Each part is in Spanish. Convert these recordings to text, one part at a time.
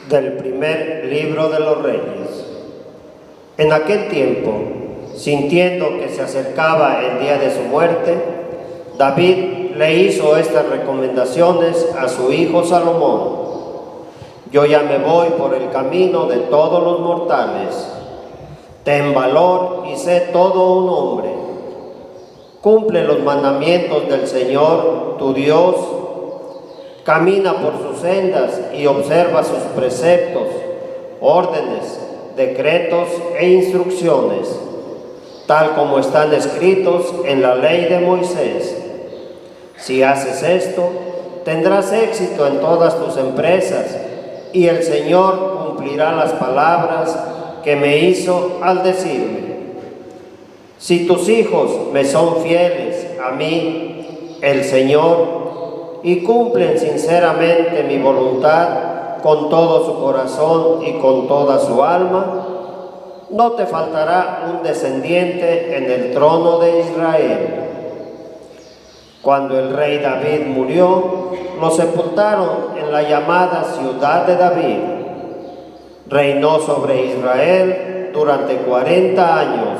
Del primer libro de los Reyes. En aquel tiempo, sintiendo que se acercaba el día de su muerte, David le hizo estas recomendaciones a su hijo Salomón. Yo ya me voy por el camino de todos los mortales. Ten valor y sé todo un hombre. Cumple los mandamientos del Señor, tu Dios. Camina por sus sendas y observa sus preceptos, órdenes, decretos e instrucciones, tal como están escritos en la ley de Moisés. Si haces esto, tendrás éxito en todas tus empresas y el Señor cumplirá las palabras que me hizo al decirme: si tus hijos me son fieles a mí, el Señor, y cumplen sinceramente mi voluntad con todo su corazón y con toda su alma, no te faltará un descendiente en el trono de Israel. Cuando el rey David murió, lo sepultaron en la llamada ciudad de David. Reinó sobre Israel durante 40 años,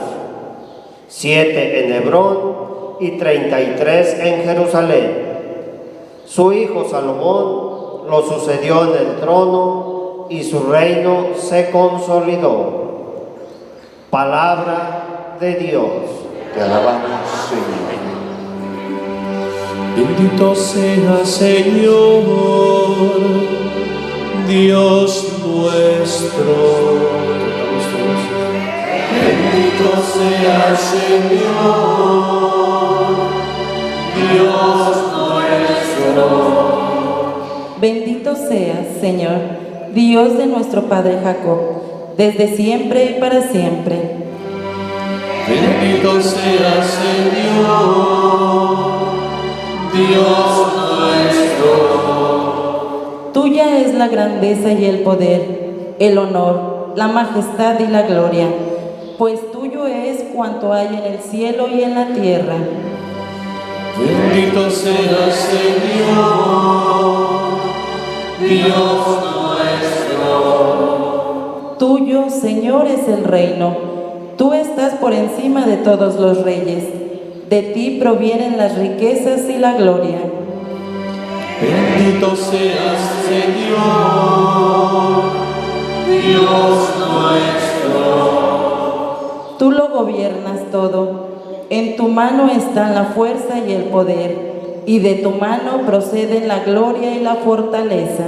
7 en Hebrón y 33 en Jerusalén. Su hijo Salomón lo sucedió en el trono y su reino se consolidó. Palabra de Dios. Te alabamos, Señor. Bendito sea, Señor, Dios nuestro. Bendito sea, Señor, Dios nuestro. Bendito seas, Señor, Dios de nuestro Padre Jacob, desde siempre y para siempre. Bendito sea, Señor, Dios nuestro. Tuya es la grandeza y el poder, el honor, la majestad y la gloria, pues tuyo es cuanto hay en el cielo y en la tierra. Bendito sea, Señor, Dios nuestro. Tuyo, Señor, es el reino. Tú estás por encima de todos los reyes. De ti provienen las riquezas y la gloria. Bendito seas, Señor, Dios nuestro. Tú lo gobiernas todo. En tu mano están la fuerza y el poder, y de tu mano proceden la gloria y la fortaleza.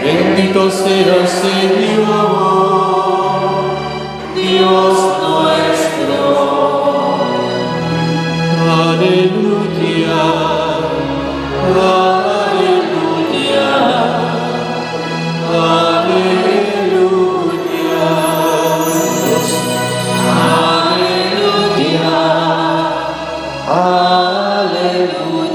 Bendito sea, Señor, Dios nuestro. Aleluya, aleluya, aleluya. Aleluya,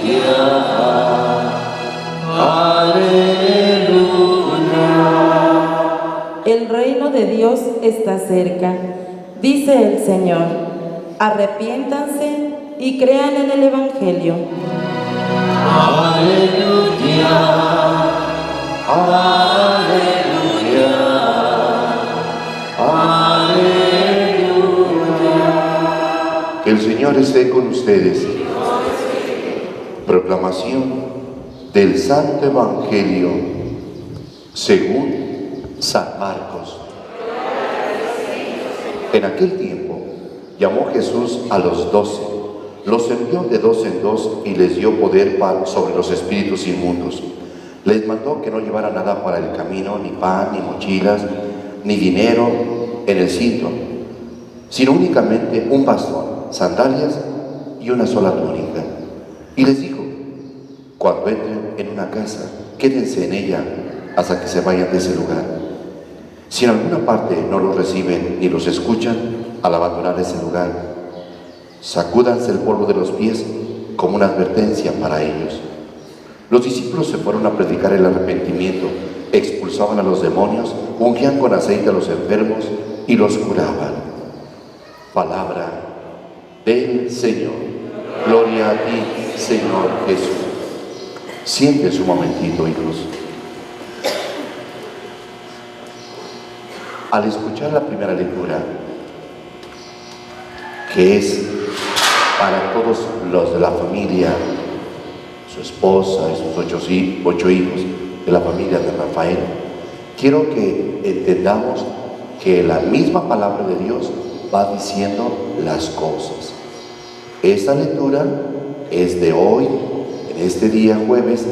aleluya. El reino de Dios está cerca, dice el Señor. Arrepiéntanse y crean en el Evangelio. Aleluya, aleluya, aleluya. Que el Señor esté con ustedes. Proclamación del Santo Evangelio según San Marcos. En aquel tiempo llamó Jesús a los 12, los envió de 2 en 2 y les dio poder sobre los espíritus inmundos. Les mandó que no llevaran nada para el camino, ni pan, ni mochilas, ni dinero en el cinto, sino únicamente un bastón, sandalias y una sola túnica. Y les dijo: cuando entren en una casa, quédense en ella hasta que se vayan de ese lugar. Si en alguna parte no los reciben ni los escuchan, al abandonar ese lugar, sacúdanse el polvo de los pies como una advertencia para ellos. Los discípulos se fueron a predicar el arrepentimiento, expulsaban a los demonios, ungían con aceite a los enfermos y los curaban. Palabra del Señor. Gloria a ti, Señor Jesús. Siéntense un momentito, hijos. Al escuchar la primera lectura, que es para todos los de la familia, su esposa y sus 8 hijos de la familia de Rafael, quiero que entendamos que la misma palabra de Dios va diciendo las cosas. Esta lectura es de hoy, en este día jueves.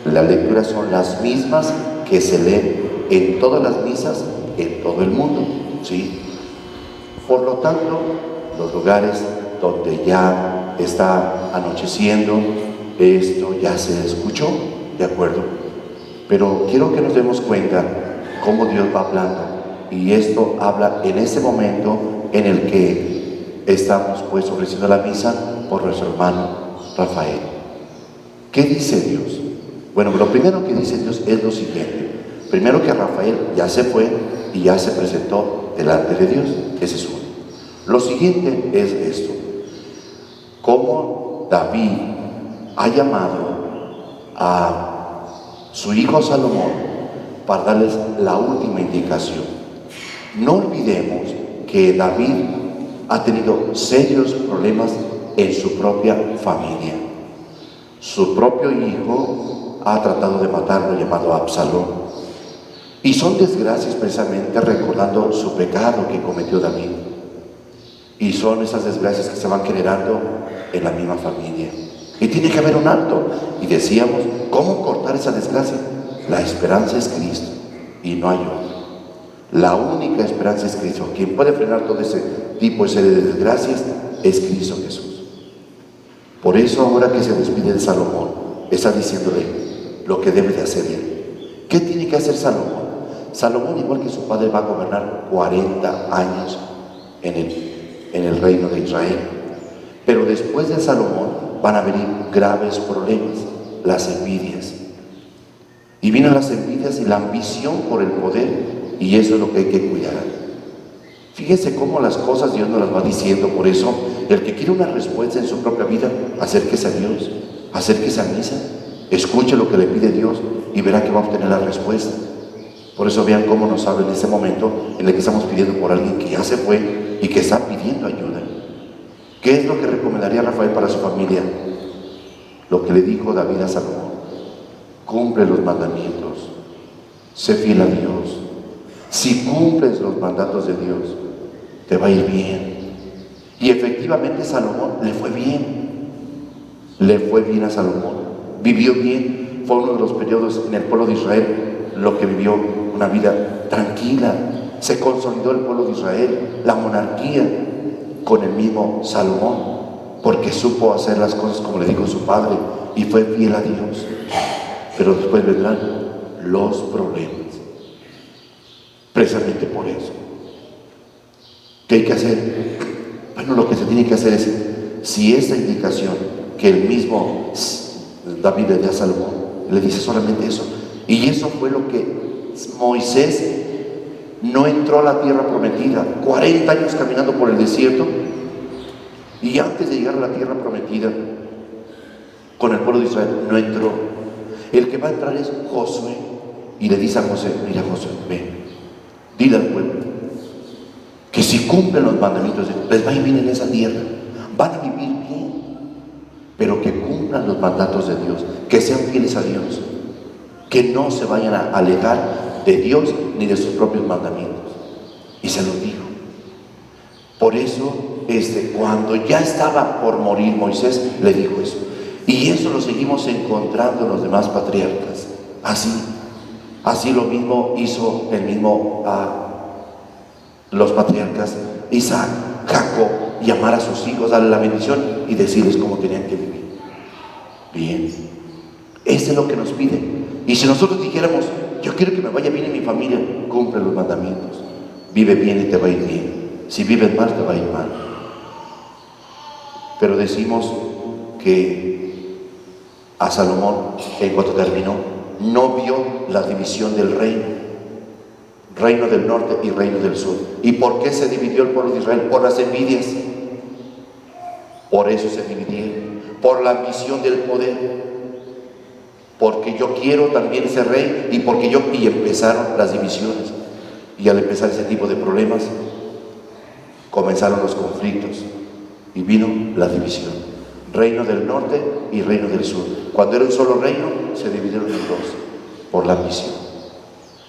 Las lecturas son las mismas que se leen en todas las misas en todo el mundo, ¿sí? Por lo tanto, los lugares donde ya está anocheciendo, esto ya se escuchó, ¿de acuerdo? Pero quiero que nos demos cuenta cómo Dios va hablando, y esto habla en ese momento en el que estamos pues ofreciendo la misa por nuestro hermano Rafael. ¿Qué dice Dios? Bueno, lo primero que dice Dios es lo siguiente. Primero, que Rafael ya se fue y ya se presentó delante de Dios. Ese es uno. Lo siguiente es esto: cómo David ha llamado a su hijo Salomón para darles la última indicación. No olvidemos que David ha tenido serios problemas en su propia familia. Su propio hijo ha tratado de matarlo, llamado Absalón. Y son desgracias precisamente recordando su pecado que cometió David. Y son esas desgracias que se van generando en la misma familia. Y tiene que haber un alto. Y decíamos, ¿cómo cortar esa desgracia? La esperanza es Cristo y no hay otro. La única esperanza es Cristo. Quien puede frenar todo ese tipo de serie de desgracias es Cristo Jesús. Por eso, ahora que se despide de Salomón, está diciéndole lo que debe de hacer él. ¿Qué tiene que hacer Salomón? Salomón, igual que su padre, va a gobernar 40 años en el reino de Israel. Pero después de Salomón van a venir graves problemas, las envidias. Y vienen las envidias y la ambición por el poder, y eso es lo que hay que cuidar. Fíjense cómo las cosas Dios nos las va diciendo. Por eso, el que quiere una respuesta en su propia vida, acérquese a Dios, acérquese a misa, escuche lo que le pide Dios y verá que va a obtener la respuesta. Por eso vean cómo nos habla en ese momento en el que estamos pidiendo por alguien que ya se fue y que está pidiendo ayuda. ¿Qué es lo que recomendaría Rafael para su familia? Lo que le dijo David a Salomón: cumple los mandamientos, sé fiel a Dios. Si cumples los mandatos de Dios, te va a ir bien. Y efectivamente Salomón le fue bien. Le fue bien a Salomón. Vivió bien. Fue uno de los periodos en el pueblo de Israel lo que vivió una vida tranquila. Se consolidó el pueblo de Israel, la monarquía, con el mismo Salomón, porque supo hacer las cosas como le dijo su padre y fue fiel a Dios. Pero después vendrán los problemas. Precisamente por eso, ¿qué hay que hacer? Bueno, lo que se tiene que hacer es, si esta indicación que el mismo David le dio a Salomón, le dice solamente eso, y eso fue lo que Moisés no entró a la tierra prometida, 40 años caminando por el desierto, y antes de llegar a la tierra prometida con el pueblo de Israel no entró. El que va a entrar es Josué, y le dice a José: mira, Josué, ven, dile al pueblo que si cumplen los mandamientos de Dios, les va a ir bien en esa tierra, van a vivir bien, pero que cumplan los mandatos de Dios, que sean fieles a Dios, que no se vayan a alejar de Dios ni de sus propios mandamientos. Y se lo dijo. Por eso, cuando ya estaba por morir Moisés, le dijo eso. Y eso lo seguimos encontrando en los demás patriarcas. Así lo mismo hizo los patriarcas Isaac, Jacob, llamar a sus hijos, darle la bendición y decirles cómo tenían que vivir. Bien, eso es lo que nos pide. Y si nosotros dijéramos: yo quiero que me vaya bien en mi familia, cumple los mandamientos, vive bien y te va a ir bien. Si vives mal, te va a ir mal. Pero decimos que a Salomón, en cuanto terminó, no vio la división del reino del norte y reino del sur. ¿Y por qué se dividió el pueblo de Israel? Por las envidias. Por eso se dividieron, por la ambición del poder, porque yo quiero también ser rey, y empezaron las divisiones. Y al empezar ese tipo de problemas, comenzaron los conflictos y vino la división. Reino del norte y reino del sur. Cuando era un solo reino, se dividieron en dos, por la ambición.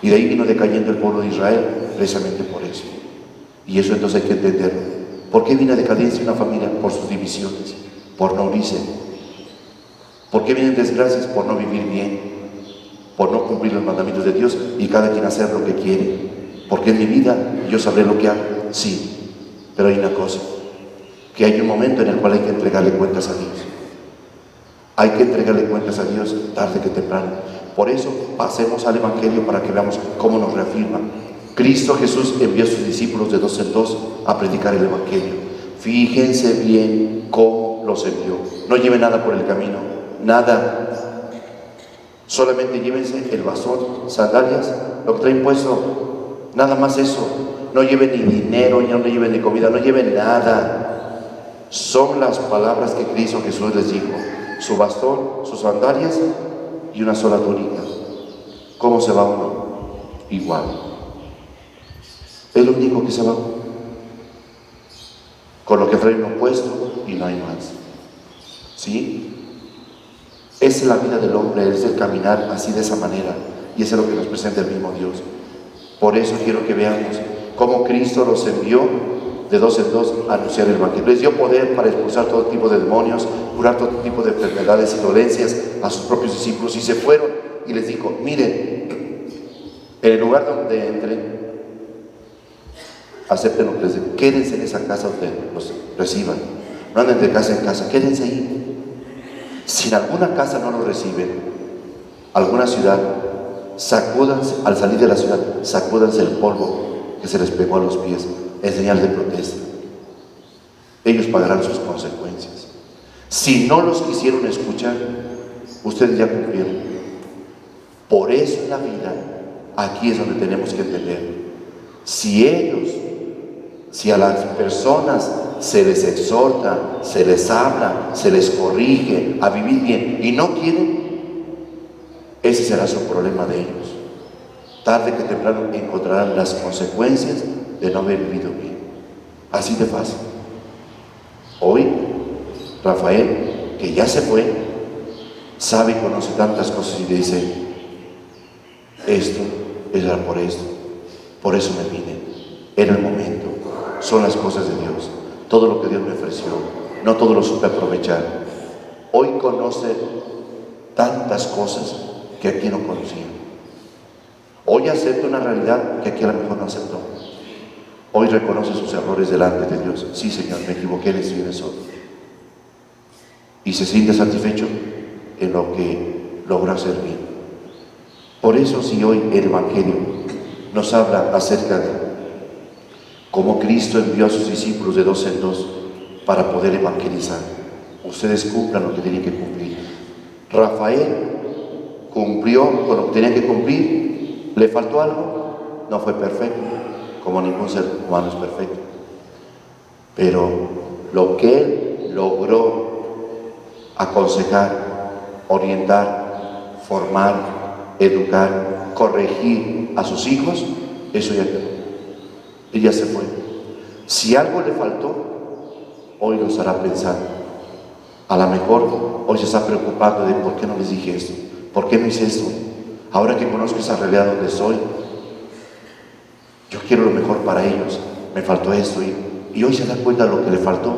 Y de ahí vino decayendo el pueblo de Israel, precisamente por eso. Y eso entonces hay que entenderlo. ¿Por qué viene a decadencia una familia? Por sus divisiones, por no unirse. ¿Por qué vienen desgracias? Por no vivir bien, por no cumplir los mandamientos de Dios y cada quien hacer lo que quiere. Porque en mi vida yo sabré lo que hago, sí, pero hay una cosa, que hay un momento en el cual hay que entregarle cuentas a Dios. Hay que entregarle cuentas a Dios tarde que temprano. Por eso pasemos al Evangelio para que veamos cómo nos reafirma. Cristo Jesús envió a sus discípulos de 2 en 2 a predicar el Evangelio. Fíjense bien cómo los envió. No lleven nada por el camino, nada. Solamente llévense el bastón, sandalias, lo que traen puesto. Nada más eso. No lleven ni dinero, no lleven ni comida, no lleven nada. Son las palabras que Cristo Jesús les dijo. Su bastón, sus sandalias y una sola túnica. ¿Cómo se va uno? Igual. Es lo único que se va. Con lo que trae uno puesto y no hay más. ¿Sí? Es la vida del hombre, es el caminar así de esa manera. Y eso es lo que nos presenta el mismo Dios. Por eso quiero que veamos cómo Cristo los envió de 2 en 2 a anunciar el Evangelio. Les dio poder para expulsar todo tipo de demonios, curar todo tipo de enfermedades y dolencias a sus propios discípulos. Y se fueron y les dijo, miren, en el lugar donde entren, acepten lo que les digo, quédense en esa casa donde los reciban. No anden de casa en casa, quédense ahí. Si en alguna casa no los reciben, alguna ciudad, sacúdanse, al salir de la ciudad, sacúdanse el polvo que se les pegó a los pies, en señal de protesta. Ellos pagarán sus consecuencias. Si no los quisieron escuchar, ustedes ya cumplieron. Por eso en la vida, aquí es donde tenemos que entender. Si a las personas se les exhorta, se les habla, se les corrige a vivir bien y no quieren, ese será su problema de ellos. Tarde que temprano encontrarán las consecuencias de no haber vivido bien. Así de fácil. Hoy, Rafael, que ya se fue, sabe y conoce tantas cosas y dice, esto era por esto, por eso me vine, era el momento, son las cosas de Dios, todo lo que Dios me ofreció, no todo lo supe aprovechar. Hoy conoce tantas cosas que aquí no conocía. Hoy acepta una realidad que aquí a lo mejor no aceptó. Hoy reconoce sus errores delante de Dios. Sí, Señor, me equivoqué en eso y en eso. Y se siente satisfecho en lo que logró hacer bien. Por eso, si hoy el Evangelio nos habla acerca de cómo Cristo envió a sus discípulos de 2 en 2 para poder evangelizar, ustedes cumplan lo que tienen que cumplir. Rafael cumplió con lo que tenía que cumplir. ¿Le faltó algo? No fue perfecto, como ningún ser humano es perfecto. Pero lo que él logró aconsejar, orientar, formar, educar, corregir a sus hijos, eso ya quedó. Él ya se fue. Si algo le faltó, hoy nos hará pensar. A lo mejor hoy se está preocupando de por qué no les dije esto, por qué no hice esto. Ahora que conozco esa realidad donde estoy, yo quiero lo mejor para ellos, me faltó esto y hoy se da cuenta de lo que le faltó,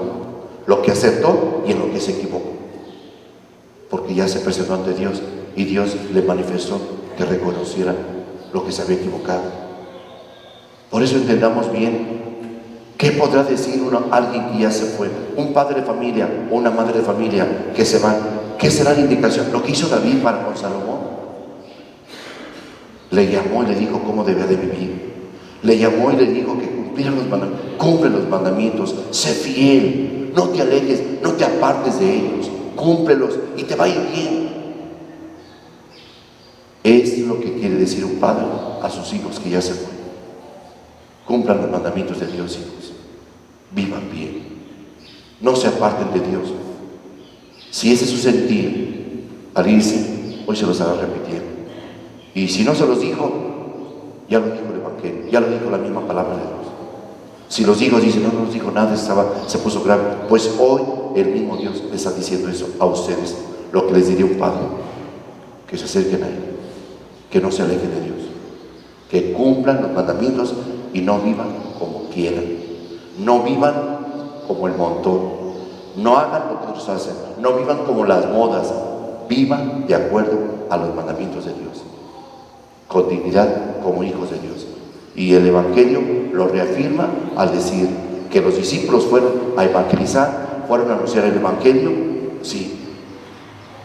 lo que aceptó y en lo que se equivocó, porque ya se presentó ante Dios y Dios le manifestó que reconociera lo que se había equivocado. Por eso entendamos bien, ¿qué podrá decir alguien que ya se fue? Un padre de familia o una madre de familia que se van, ¿qué será la indicación? Lo que hizo David para con Salomón. Le llamó y le dijo cómo debía de vivir. Le llamó y le dijo que cumpliera los mandamientos. Cumple los mandamientos, sé fiel, no te alejes, no te apartes de ellos, cúmplelos y te va a ir bien. Es lo que quiere decir un padre a sus hijos que ya se fueron. Cumplan los mandamientos de Dios, hijos. Vivan bien. No se aparten de Dios. Si ese es su sentir, al irse, hoy se los hará repitiendo. Y si no se los dijo, ya lo dijo el Evangelio. porque ya lo dijo la misma palabra de Dios. Si los hijos dicen, no nos dijo nada, se puso grave, pues hoy el mismo Dios les está diciendo eso a ustedes, lo que les diría un padre, que se acerquen a Él, que no se alejen de Dios, que cumplan los mandamientos y no vivan como quieran, no vivan como el montón, no hagan lo que otros hacen, no vivan como las modas, vivan de acuerdo a los mandamientos de Dios, con dignidad como hijos de Dios. Y el Evangelio lo reafirma al decir que los discípulos fueron a evangelizar, fueron a anunciar el Evangelio, sí.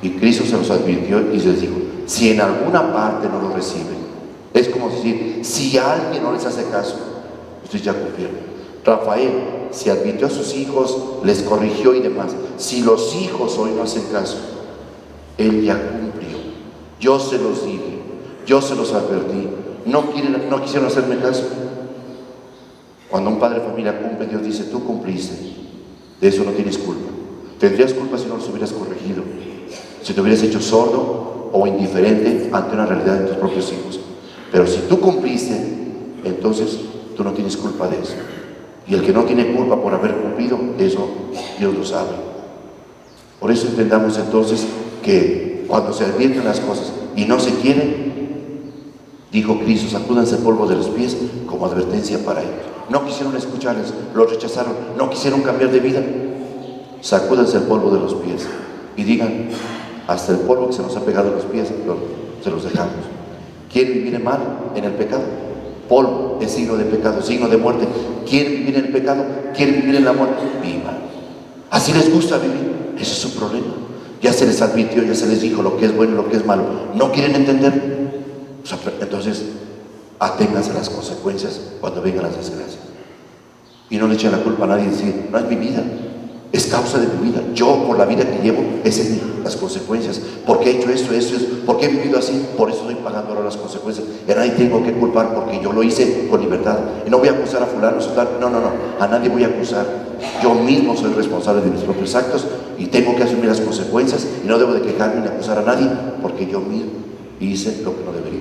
Y Cristo se los advirtió y les dijo, si en alguna parte no lo reciben, es como decir, si alguien no les hace caso, ustedes ya cumplieron. Rafael se advirtió a sus hijos, les corrigió y demás. Si los hijos hoy no hacen caso, él ya cumplió. Yo se los dije, yo se los advertí. No quisieron hacerme caso. Cuando un padre de familia cumple, Dios dice, tú cumpliste, de eso no tienes culpa. Tendrías culpa si no los hubieras corregido, si te hubieras hecho sordo o indiferente ante una realidad de tus propios hijos. Pero si tú cumpliste, entonces tú no tienes culpa de eso. Y el que no tiene culpa por haber cumplido, eso Dios lo sabe. Por eso entendamos entonces que cuando se advierten las cosas y no se quieren, dijo Cristo, sacúdanse el polvo de los pies como advertencia para ellos. No quisieron escucharles, los rechazaron, no quisieron cambiar de vida. Sacúdanse el polvo de los pies y digan, hasta el polvo que se nos ha pegado en los pies, se los dejamos. ¿Quieren vivir mal en el pecado? Polvo es signo de pecado, signo de muerte. ¿Quieren vivir en el pecado? ¿Quieren vivir en la muerte? Vivan. Así les gusta vivir, ese es su problema. Ya se les advirtió, ya se les dijo lo que es bueno y lo que es malo. ¿No quieren entender? Entonces, aténganse a las consecuencias cuando vengan las desgracias. Y no le echen la culpa a nadie y decir, no es mi vida, es causa de mi vida. Yo, por la vida que llevo, esas son las consecuencias. ¿Por qué he hecho esto? ¿Por qué he vivido así? Por eso estoy pagando ahora las consecuencias. Y a nadie tengo que culpar porque yo lo hice con libertad. Y no voy a acusar a fulano, no. A nadie voy a acusar. Yo mismo soy responsable de mis propios actos y tengo que asumir las consecuencias. Y no debo de quejarme ni acusar a nadie porque yo mismo hice lo que no debería.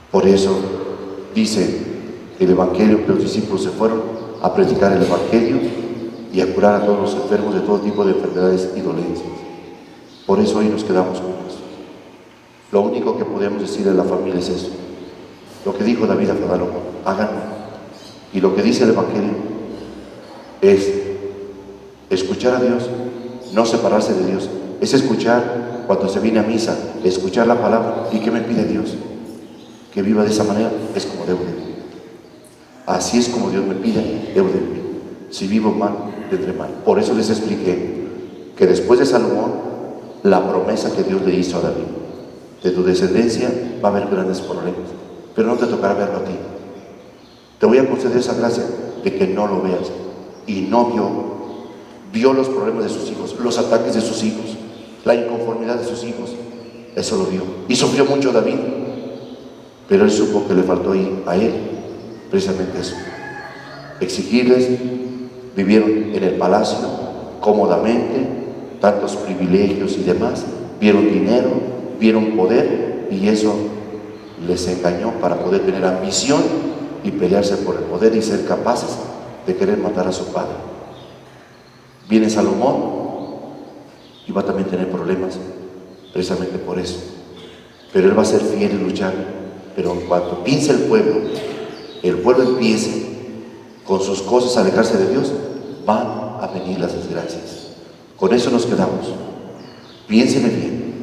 Por eso dice el Evangelio que los discípulos se fueron a predicar el Evangelio y a curar a todos los enfermos de todo tipo de enfermedades y dolencias. Por eso hoy nos quedamos con eso. Lo único que podemos decir a la familia es eso. Lo que dijo David a Salomón, háganlo. Y lo que dice el Evangelio es escuchar a Dios, no separarse de Dios. Es escuchar cuando se viene a misa, escuchar la palabra. ¿Y qué me pide Dios? Que viva de esa manera, es como debo de vivir. Así es como Dios me pide, debo de vivir. Si vivo mal, tendré mal. Por eso les expliqué que después de Salomón, la promesa que Dios le hizo a David, de tu descendencia va a haber grandes problemas, pero no te tocará verlo a ti. Te voy a conceder esa gracia de que no lo veas. Y no vio los problemas de sus hijos, los ataques de sus hijos, la inconformidad de sus hijos. Eso lo vio. Y sufrió mucho David, pero él supo que le faltó ir a él, precisamente eso. Exigirles, vivieron en el palacio cómodamente, tantos privilegios y demás, vieron dinero, vieron poder, y eso les engañó para poder tener ambición y pelearse por el poder y ser capaces de querer matar a su padre. Viene Salomón y va a también tener problemas precisamente por eso, pero él va a ser fiel y luchar. Pero cuando piense el pueblo empiece con sus cosas a alejarse de Dios, van a venir las desgracias. Con eso nos quedamos. Piénsenle bien.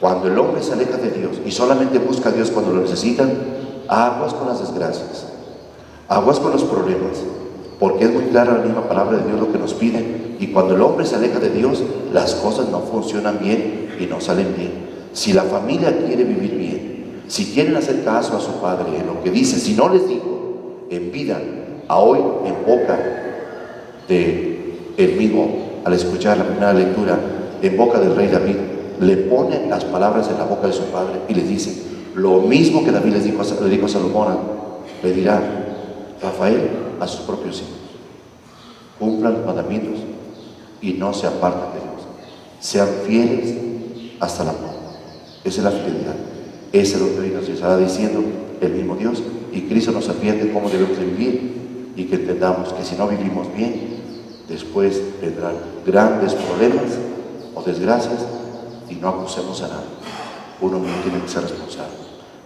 Cuando el hombre se aleja de Dios y solamente busca a Dios cuando lo necesitan, aguas con las desgracias, aguas con los problemas, porque es muy clara la misma palabra de Dios lo que nos pide. Y cuando el hombre se aleja de Dios, las cosas no funcionan bien y no salen bien. Si la familia quiere vivir bien, si quieren hacer caso a su padre en lo que dice, si no les dijo en vida, a hoy en boca de él mismo, al escuchar la primera lectura, en boca del rey David, le pone las palabras en la boca de su padre y le dice lo mismo que David le dijo a Salomón, le dirá Rafael a sus propios hijos: cumplan los mandamientos y no se aparten de Dios, sean fieles hasta la muerte. Esa es la fidelidad. Ese es lo que hoy nos estará diciendo el mismo Dios, y Cristo nos advierte cómo debemos de vivir y que entendamos que si no vivimos bien, después vendrán grandes problemas o desgracias y no acusemos a nadie. Uno mismo tiene que ser responsable.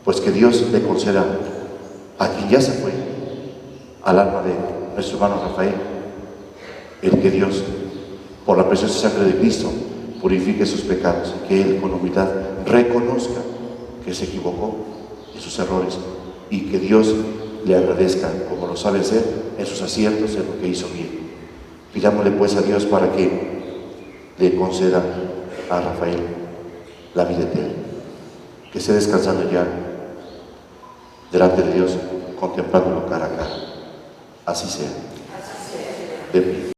Pues que Dios le conceda a quien ya se fue, al alma de nuestro hermano Rafael, el que Dios, por la preciosa sangre de Cristo, purifique sus pecados, que Él con humildad reconozca que se equivocó en sus errores y que Dios le agradezca, como lo sabe hacer, en sus aciertos, en lo que hizo bien. Pidámosle pues a Dios para que le conceda a Rafael la vida eterna, que esté descansando ya delante de Dios, contemplándolo cara a cara. Así sea. De pie.